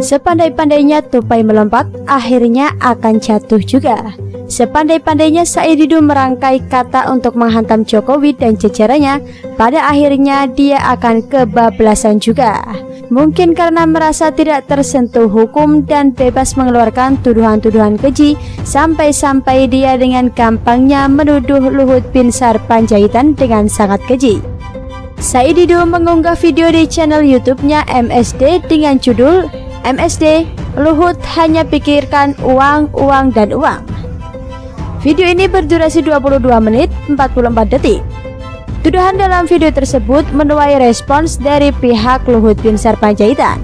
Sepandai-pandainya tupai melompat, akhirnya akan jatuh juga. Sepandai-pandainya Said Didu merangkai kata untuk menghantam Jokowi dan jajarannya, pada akhirnya dia akan kebablasan juga. Mungkin karena merasa tidak tersentuh hukum dan bebas mengeluarkan tuduhan-tuduhan keji, sampai-sampai dia dengan gampangnya menuduh Luhut Binsar Panjaitan dengan sangat keji. Said Didu mengunggah video di channel YouTube-nya MSD dengan judul MSD, Luhut hanya pikirkan uang, uang, dan uang. Video ini berdurasi 22 menit 44 detik. Tuduhan dalam video tersebut menuai respons dari pihak Luhut Binsar Panjaitan.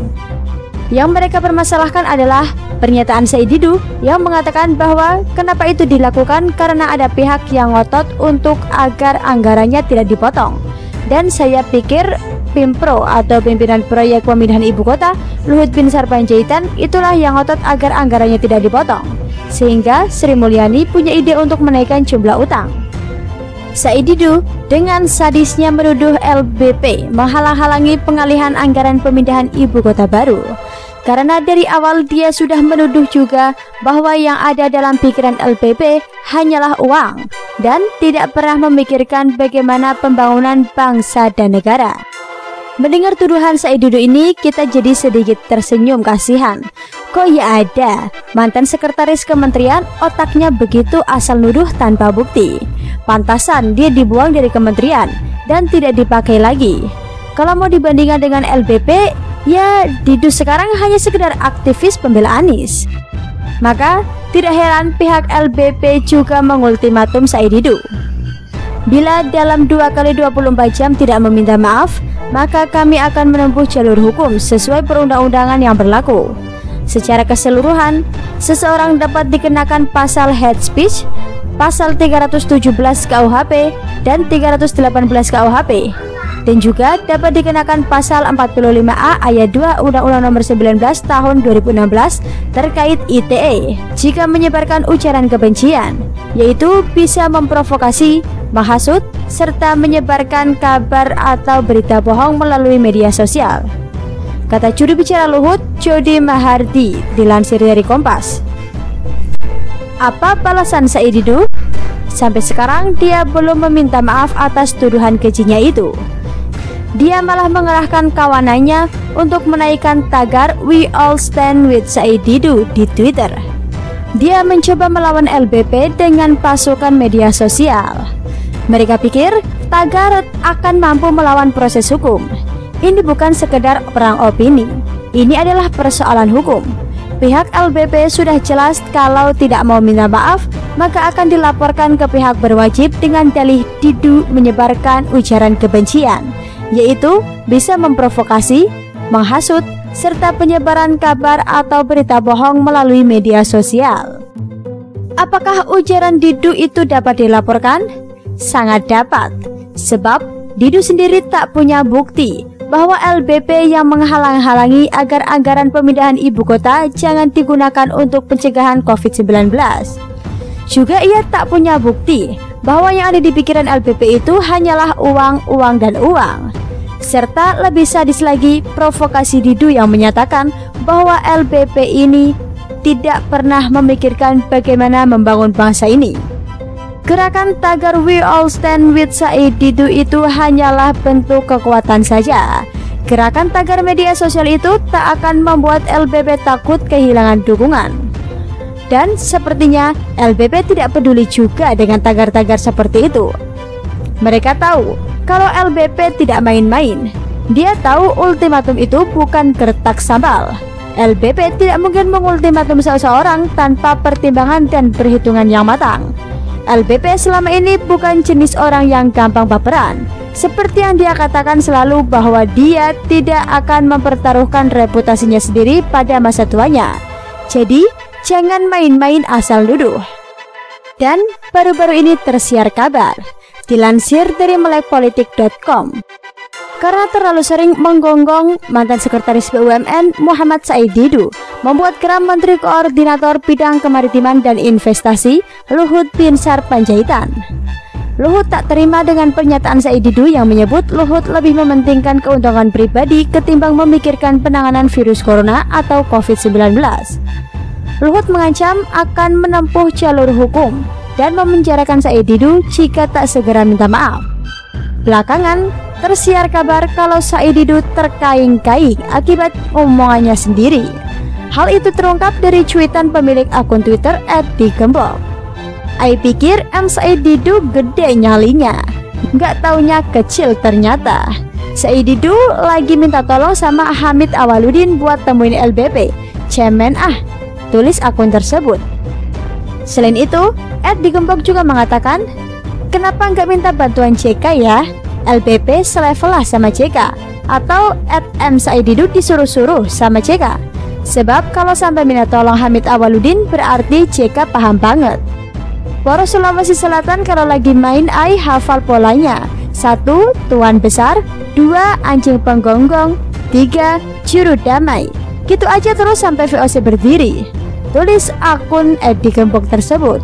Yang mereka permasalahkan adalah pernyataan Said Didu yang mengatakan bahwa kenapa itu dilakukan karena ada pihak yang ngotot untuk agar anggarannya tidak dipotong. Dan saya pikir Pimpro atau pimpinan proyek pemindahan ibu kota Luhut Binsar Panjaitan itulah yang ngotot agar anggarannya tidak dipotong, sehingga Sri Mulyani punya ide untuk menaikkan jumlah utang. Said Didu dengan sadisnya menuduh LBP menghalang-halangi pengalihan anggaran pemindahan ibu kota baru, karena dari awal dia sudah menuduh juga bahwa yang ada dalam pikiran LBP hanyalah uang dan tidak pernah memikirkan bagaimana pembangunan bangsa dan negara. Mendengar tuduhan Said Didu ini, kita jadi sedikit tersenyum kasihan. Kok ya ada mantan sekretaris kementerian otaknya begitu asal nuduh tanpa bukti. Pantasan dia dibuang dari kementerian dan tidak dipakai lagi. Kalau mau dibandingkan dengan LBP, ya Didu sekarang hanya sekedar aktivis pembela Anies. Maka tidak heran pihak LBP juga mengultimatum Said Didu. Bila dalam 2x24 jam tidak meminta maaf, maka kami akan menempuh jalur hukum sesuai perundang-undangan yang berlaku. Secara keseluruhan, seseorang dapat dikenakan pasal hate speech, pasal 317 KUHP dan 318 KUHP, dan juga dapat dikenakan pasal 45A ayat 2 Undang-Undang Nomor 19 Tahun 2016 terkait ITE jika menyebarkan ujaran kebencian, yaitu bisa memprovokasi, menghasut, serta menyebarkan kabar atau berita bohong melalui media sosial. Kata juru bicara Luhut, Jody Mahardi, dilansir dari Kompas. Apa balasan Said Didu? Sampai sekarang dia belum meminta maaf atas tuduhan kejinya itu. Dia malah mengerahkan kawanannya untuk menaikkan tagar "We all stand with Said Didu" di Twitter. Dia mencoba melawan LBP dengan pasukan media sosial. Mereka pikir tagar akan mampu melawan proses hukum. Ini bukan sekedar perang opini, ini adalah persoalan hukum. Pihak LBP sudah jelas kalau tidak mau minta maaf, maka akan dilaporkan ke pihak berwajib dengan dalih Didu menyebarkan ujaran kebencian, yaitu bisa memprovokasi, menghasut, serta penyebaran kabar atau berita bohong melalui media sosial. Apakah ujaran Didu itu dapat dilaporkan? Sangat dapat, sebab Didu sendiri tak punya bukti bahwa LBP yang menghalang-halangi agar anggaran pemindahan ibu kota jangan digunakan untuk pencegahan COVID-19. Juga ia tak punya bukti bahwa yang ada di pikiran LBP itu hanyalah uang, uang, dan uang. Serta lebih sadis lagi provokasi Didu yang menyatakan bahwa LBP ini tidak pernah memikirkan bagaimana membangun bangsa ini. Gerakan tagar "We all stand with Said Didu" itu hanyalah bentuk kekuatan saja. Gerakan tagar media sosial itu tak akan membuat LBP takut kehilangan dukungan. Dan sepertinya LBP tidak peduli juga dengan tagar-tagar seperti itu. Mereka tahu kalau LBP tidak main-main. Dia tahu ultimatum itu bukan gertak sambal. LBP tidak mungkin mengultimatum seseorang tanpa pertimbangan dan perhitungan yang matang. LBP selama ini bukan jenis orang yang gampang baperan. Seperti yang dia katakan selalu bahwa dia tidak akan mempertaruhkan reputasinya sendiri pada masa tuanya. Jadi, jangan main-main asal nuduh. Dan baru-baru ini tersiar kabar, dilansir dari melekpolitik.com. Karena terlalu sering menggonggong, mantan sekretaris BUMN Muhammad Said Didu membuat geram Menteri Koordinator Bidang Kemaritiman dan Investasi Luhut Binsar Panjaitan. Luhut tak terima dengan pernyataan Said Didu yang menyebut Luhut lebih mementingkan keuntungan pribadi ketimbang memikirkan penanganan virus corona atau COVID-19. Luhut mengancam akan menempuh jalur hukum dan memenjarakan Said Didu jika tak segera minta maaf. Belakangan, tersiar kabar kalau Said Didu terkaing-kaing akibat omongannya sendiri. Hal itu terungkap dari cuitan pemilik akun Twitter @digembok. "Ai pikir Said Didu gede nyalinya, nggak taunya kecil ternyata. Said Didu lagi minta tolong sama Hamid Awaludin buat temuin LBP, cemen ah," tulis akun tersebut. Selain itu, @digembok juga mengatakan, "Kenapa nggak minta bantuan JK ya? LBP selevel lah sama JK, atau @Said Didu disuruh-suruh sama JK. Sebab kalau sampai minta tolong Hamid Awaludin berarti JK paham banget. Poros Sulawesi Selatan kalau lagi main ai hafal polanya. 1. Tuan besar, 2. Anjing penggonggong, 3. Juru damai. Gitu aja terus sampai VOC berdiri," tulis akun @digembok tersebut.